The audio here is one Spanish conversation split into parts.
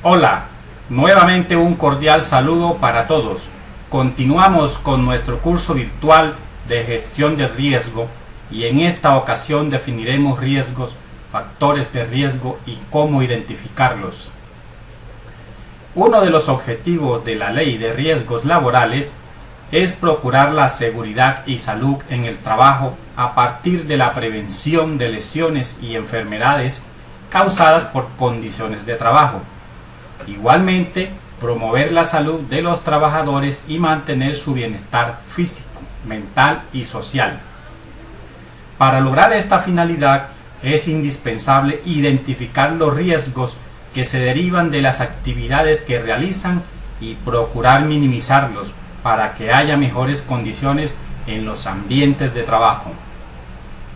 Hola, nuevamente un cordial saludo para todos. Continuamos con nuestro curso virtual de gestión de riesgo y en esta ocasión definiremos riesgos, factores de riesgo y cómo identificarlos. Uno de los objetivos de la Ley de Riesgos Laborales es procurar la seguridad y salud en el trabajo a partir de la prevención de lesiones y enfermedades causadas por condiciones de trabajo. Igualmente, promover la salud de los trabajadores y mantener su bienestar físico, mental y social. Para lograr esta finalidad, es indispensable identificar los riesgos que se derivan de las actividades que realizan y procurar minimizarlos para que haya mejores condiciones en los ambientes de trabajo.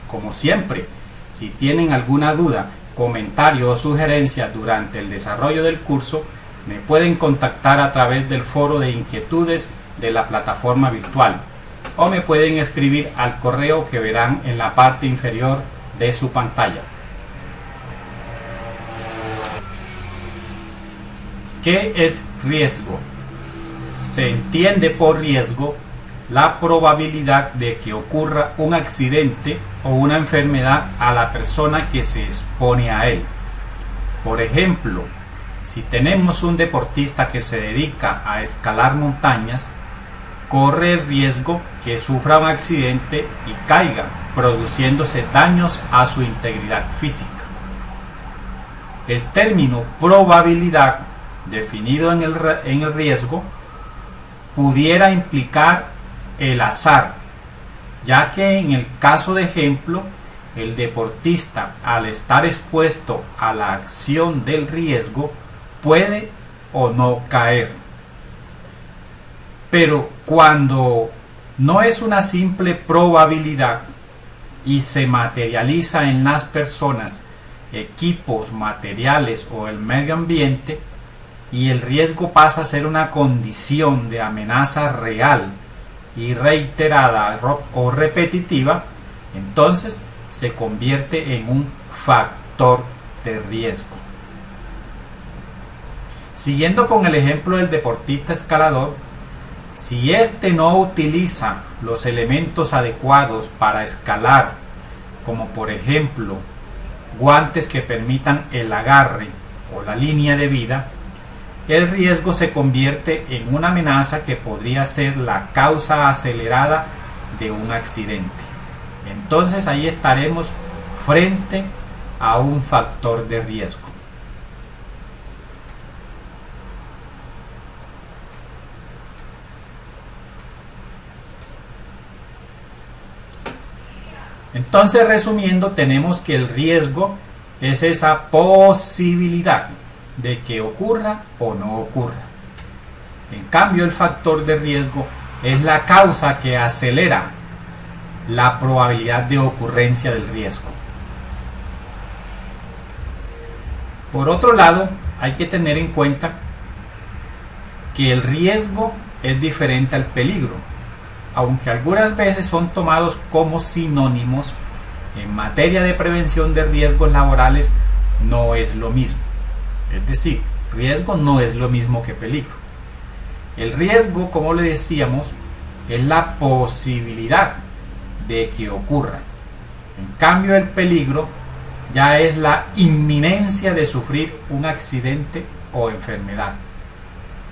Como siempre, si tienen alguna duda, comentario o sugerencia durante el desarrollo del curso, me pueden contactar a través del foro de inquietudes de la plataforma virtual o me pueden escribir al correo que verán en la parte inferior de su pantalla. ¿Qué es riesgo? Se entiende por riesgo la probabilidad de que ocurra un accidente o una enfermedad a la persona que se expone a él. Por ejemplo, si tenemos un deportista que se dedica a escalar montañas, corre el riesgo que sufra un accidente y caiga, produciéndose daños a su integridad física. El término probabilidad, definido en el riesgo, pudiera implicar el azar, ya que en el caso de ejemplo, el deportista, al estar expuesto a la acción del riesgo, puede o no caer. Pero cuando no es una simple probabilidad y se materializa en las personas, equipos, materiales o el medio ambiente, y el riesgo pasa a ser una condición de amenaza real y reiterada o repetitiva, entonces se convierte en un factor de riesgo. Siguiendo con el ejemplo del deportista escalador, si éste no utiliza los elementos adecuados para escalar, como por ejemplo guantes que permitan el agarre o la línea de vida, el riesgo se convierte en una amenaza que podría ser la causa acelerada de un accidente. Entonces ahí estaremos frente a un factor de riesgo. Entonces, resumiendo, tenemos que el riesgo es esa posibilidad de que ocurra o no ocurra. En cambio, el factor de riesgo es la causa que acelera la probabilidad de ocurrencia del riesgo. Por otro lado, hay que tener en cuenta que el riesgo es diferente al peligro, aunque algunas veces son tomados como sinónimos. En materia de prevención de riesgos laborales no es lo mismo. Es decir, riesgo no es lo mismo que peligro. El riesgo, como le decíamos, es la posibilidad de que ocurra. En cambio, el peligro ya es la inminencia de sufrir un accidente o enfermedad.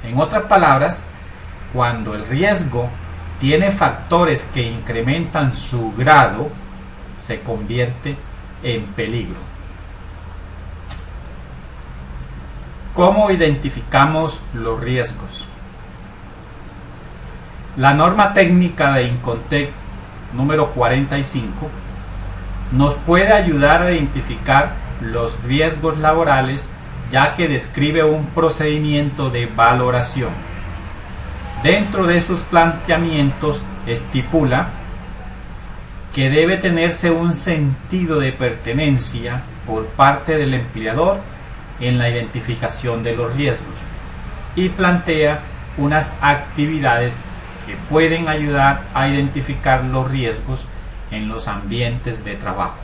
En otras palabras, cuando el riesgo tiene factores que incrementan su grado, se convierte en peligro. ¿Cómo identificamos los riesgos? La norma técnica de Incontec número 45 nos puede ayudar a identificar los riesgos laborales, ya que describe un procedimiento de valoración. Dentro de sus planteamientos estipula que debe tenerse un sentido de pertenencia por parte del empleador en la identificación de los riesgos y plantea unas actividades que pueden ayudar a identificar los riesgos en los ambientes de trabajo.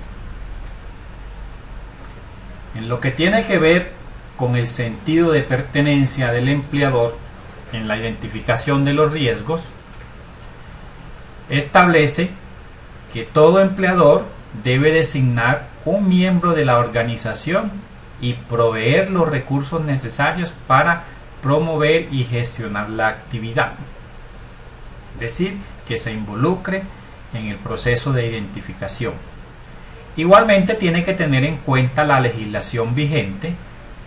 En lo que tiene que ver con el sentido de pertenencia del empleador en la identificación de los riesgos, establece que todo empleador debe designar un miembro de la organización y proveer los recursos necesarios para promover y gestionar la actividad. Es decir, que se involucre en el proceso de identificación. Igualmente tiene que tener en cuenta la legislación vigente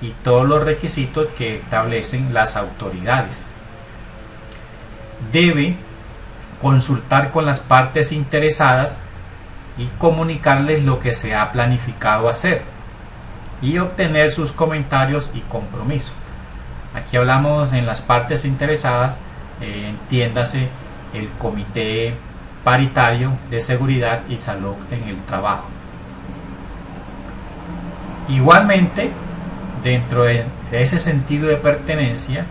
y todos los requisitos que establecen las autoridades. Debe consultar con las partes interesadas y comunicarles lo que se ha planificado hacer y obtener sus comentarios y compromiso. Aquí hablamos en las partes interesadas, entiéndase el Comité Paritario de Seguridad y Salud en el Trabajo. Igualmente, dentro de ese sentido de pertenencia,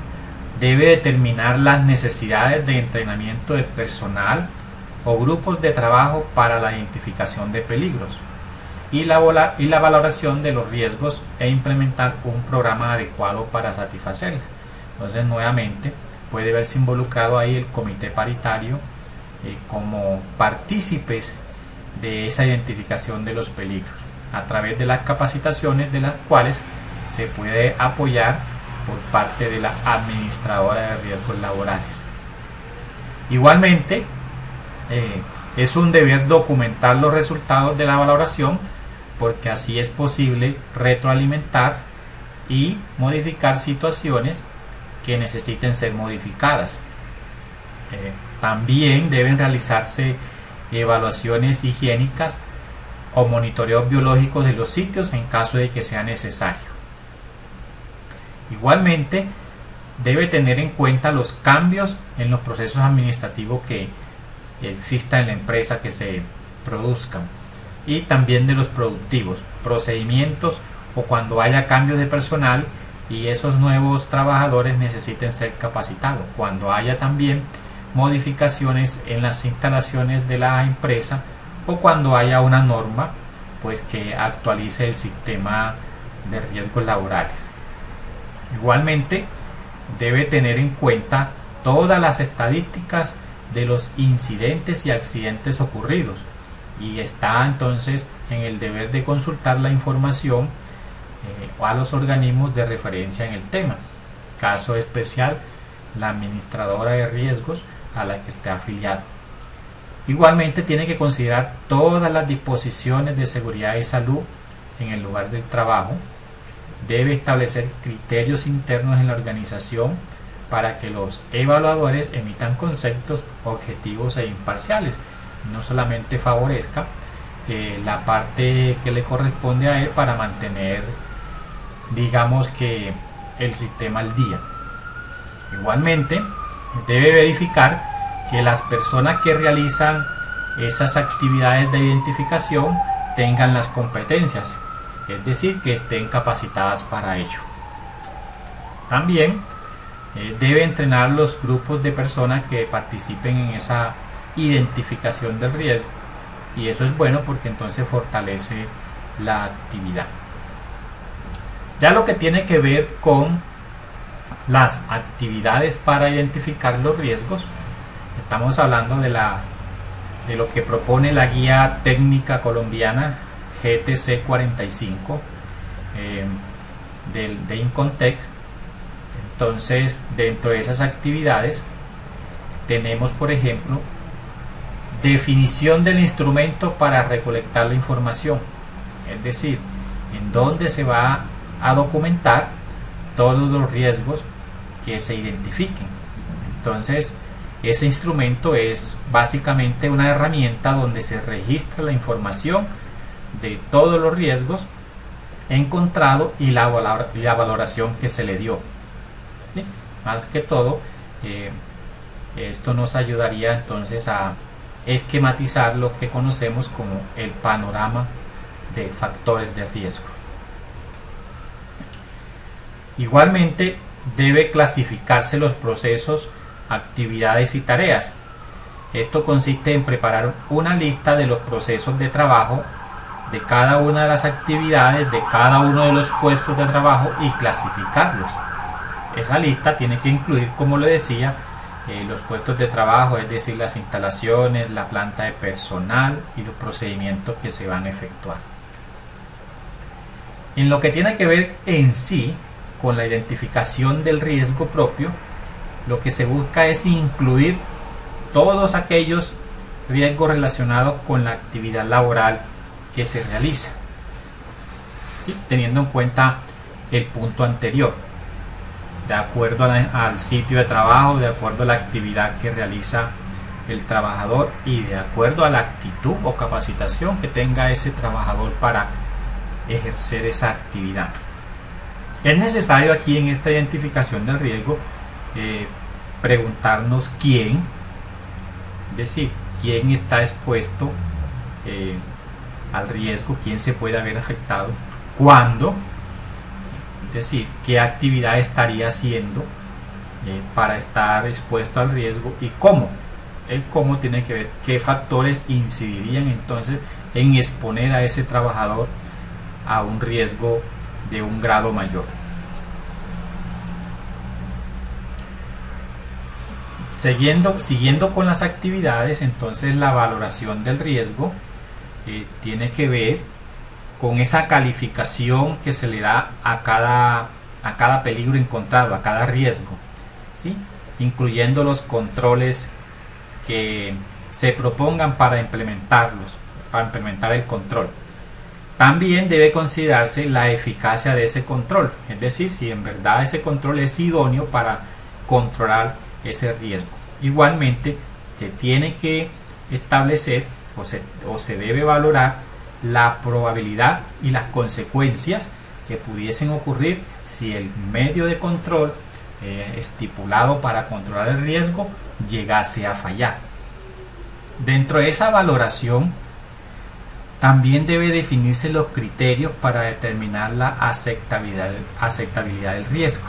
debe determinar las necesidades de entrenamiento del personal o grupos de trabajo para la identificación de peligros y la valoración de los riesgos e implementar un programa adecuado para satisfacerlos. Entonces, nuevamente, puede verse involucrado ahí el comité paritario como partícipes de esa identificación de los peligros a través de las capacitaciones de las cuales se puede apoyar por parte de la administradora de riesgos laborales. Igualmente, es un deber documentar los resultados de la valoración, porque así es posible retroalimentar y modificar situaciones que necesiten ser modificadas. También deben realizarse evaluaciones higiénicas o monitoreos biológicos de los sitios en caso de que sea necesario. Igualmente, debe tener en cuenta los cambios en los procesos administrativos que exista en la empresa que se produzcan y también de los productivos, procedimientos o cuando haya cambios de personal y esos nuevos trabajadores necesiten ser capacitados, cuando haya también modificaciones en las instalaciones de la empresa o cuando haya una norma pues que actualice el sistema de riesgos laborales. Igualmente debe tener en cuenta todas las estadísticas de los incidentes y accidentes ocurridos y está entonces en el deber de consultar la información a los organismos de referencia en el tema. Caso especial, la administradora de riesgos a la que esté afiliado. Igualmente tiene que considerar todas las disposiciones de seguridad y salud en el lugar del trabajo. Debe establecer criterios internos en la organización para que los evaluadores emitan conceptos objetivos e imparciales, no solamente favorezca la parte que le corresponde a él para mantener, digamos que, el sistema al día. Igualmente debe verificar que las personas que realizan esas actividades de identificación tengan las competencias, es decir, que estén capacitadas para ello. También debe entrenar los grupos de personas que participen en esa identificación del riesgo, y eso es bueno porque entonces fortalece la actividad. Ya lo que tiene que ver con las actividades para identificar los riesgos, estamos hablando de lo que propone la guía técnica colombiana GTC 45 de Incontext. Entonces, dentro de esas actividades tenemos, por ejemplo, definición del instrumento para recolectar la información, es decir, en dónde se va a documentar todos los riesgos que se identifiquen. Entonces, ese instrumento es básicamente una herramienta donde se registra la información de todos los riesgos encontrados y la valoración que se le dio. ¿Sí? Más que todo, esto nos ayudaría entonces a esquematizar lo que conocemos como el panorama de factores de riesgo. Igualmente debe clasificarse los procesos, actividades y tareas. Esto consiste en preparar una lista de los procesos de trabajo de cada una de las actividades de cada uno de los puestos de trabajo y clasificarlos. Esa lista tiene que incluir, como le decía, los puestos de trabajo, es decir, las instalaciones, la planta de personal y los procedimientos que se van a efectuar. En lo que tiene que ver en sí con la identificación del riesgo propio, lo que se busca es incluir todos aquellos riesgos relacionados con la actividad laboral que se realiza, ¿sí? Teniendo en cuenta el punto anterior, de acuerdo al sitio de trabajo, de acuerdo a la actividad que realiza el trabajador y de acuerdo a la actitud o capacitación que tenga ese trabajador para ejercer esa actividad. Es necesario aquí en esta identificación del riesgo preguntarnos quién, es decir, quién está expuesto al riesgo, quién se puede haber afectado, cuándo, es decir, qué actividad estaría haciendo para estar expuesto al riesgo y cómo. El cómo tiene que ver qué factores incidirían entonces en exponer a ese trabajador a un riesgo de un grado mayor. Siguiendo con las actividades, entonces la valoración del riesgo tiene que ver con esa calificación que se le da a cada peligro encontrado, a cada riesgo, ¿sí? Incluyendo los controles que se propongan para implementar el control. También debe considerarse la eficacia de ese control, es decir, si en verdad ese control es idóneo para controlar ese riesgo. Igualmente, se tiene que establecer o se debe valorar la probabilidad y las consecuencias que pudiesen ocurrir si el medio de control estipulado para controlar el riesgo llegase a fallar. Dentro de esa valoración también debe definirse los criterios para determinar la aceptabilidad del riesgo.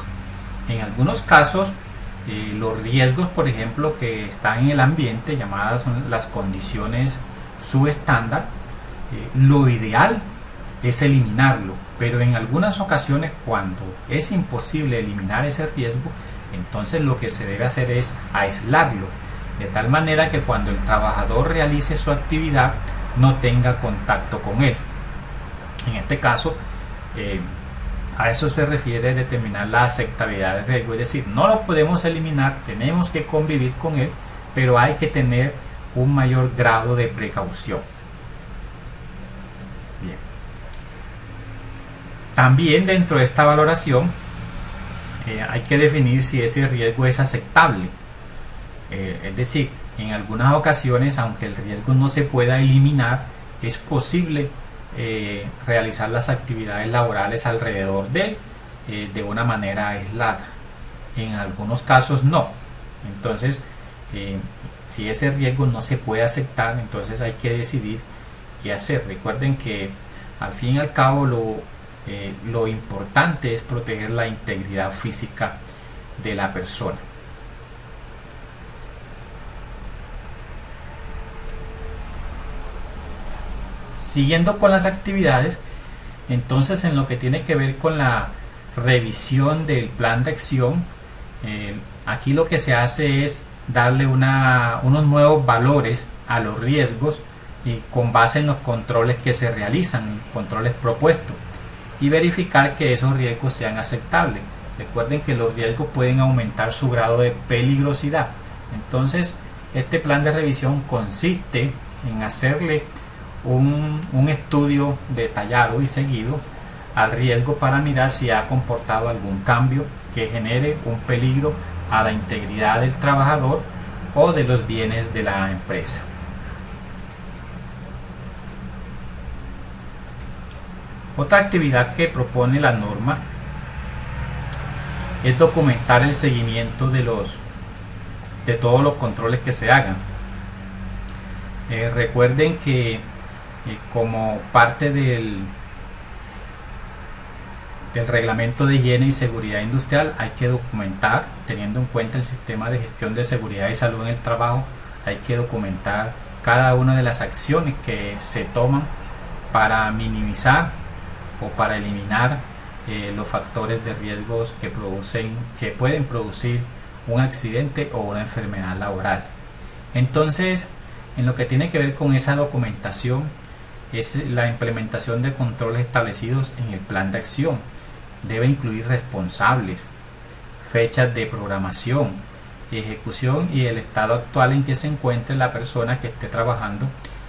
En algunos casos, los riesgos, por ejemplo, que están en el ambiente, llamadas las condiciones subestándar, lo ideal es eliminarlo, pero en algunas ocasiones, cuando es imposible eliminar ese riesgo, entonces lo que se debe hacer es aislarlo, de tal manera que cuando el trabajador realice su actividad no tenga contacto con él. En este caso, a eso se refiere determinar la aceptabilidad del riesgo, es decir, no lo podemos eliminar, tenemos que convivir con él, pero hay que tener un mayor grado de precaución. Bien. También dentro de esta valoración hay que definir si ese riesgo es aceptable, es decir, en algunas ocasiones, aunque el riesgo no se pueda eliminar, es posible realizar las actividades laborales alrededor de él de una manera aislada. En algunos casos no. Entonces, si ese riesgo no se puede aceptar, entonces hay que decidir qué hacer. Recuerden que al fin y al cabo lo importante es proteger la integridad física de la persona. Siguiendo con las actividades, entonces en lo que tiene que ver con la revisión del plan de acción, aquí lo que se hace es darle unos nuevos valores a los riesgos y con base en los controles que se realizan, controles propuestos, y verificar que esos riesgos sean aceptables. Recuerden que los riesgos pueden aumentar su grado de peligrosidad. Entonces, este plan de revisión consiste en hacerle un estudio detallado y seguido al riesgo para mirar si ha comportado algún cambio que genere un peligro a la integridad del trabajador o de los bienes de la empresa. Otra actividad que propone la norma es documentar el seguimiento de todos los controles que se hagan. Recuerden que como parte del reglamento de higiene y seguridad industrial hay que documentar, teniendo en cuenta el sistema de gestión de seguridad y salud en el trabajo, hay que documentar cada una de las acciones que se toman para minimizar o para eliminar los factores de riesgos que pueden producir un accidente o una enfermedad laboral. Entonces, en lo que tiene que ver con esa documentación, es la implementación de controles establecidos en el plan de acción. Debe incluir responsables, fechas de programación, ejecución y el estado actual en que se encuentre la persona que esté trabajando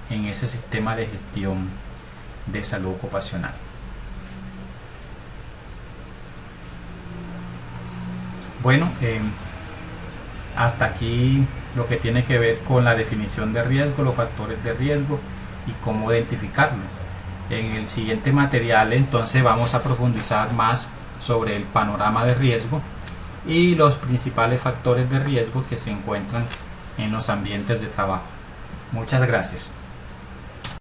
en ese sistema de gestión de salud ocupacional. Bueno, hasta aquí lo que tiene que ver con la definición de riesgo, los factores de riesgo y cómo identificarlo. En el siguiente material entonces vamos a profundizar más sobre el panorama de riesgo y los principales factores de riesgo que se encuentran en los ambientes de trabajo. Muchas gracias.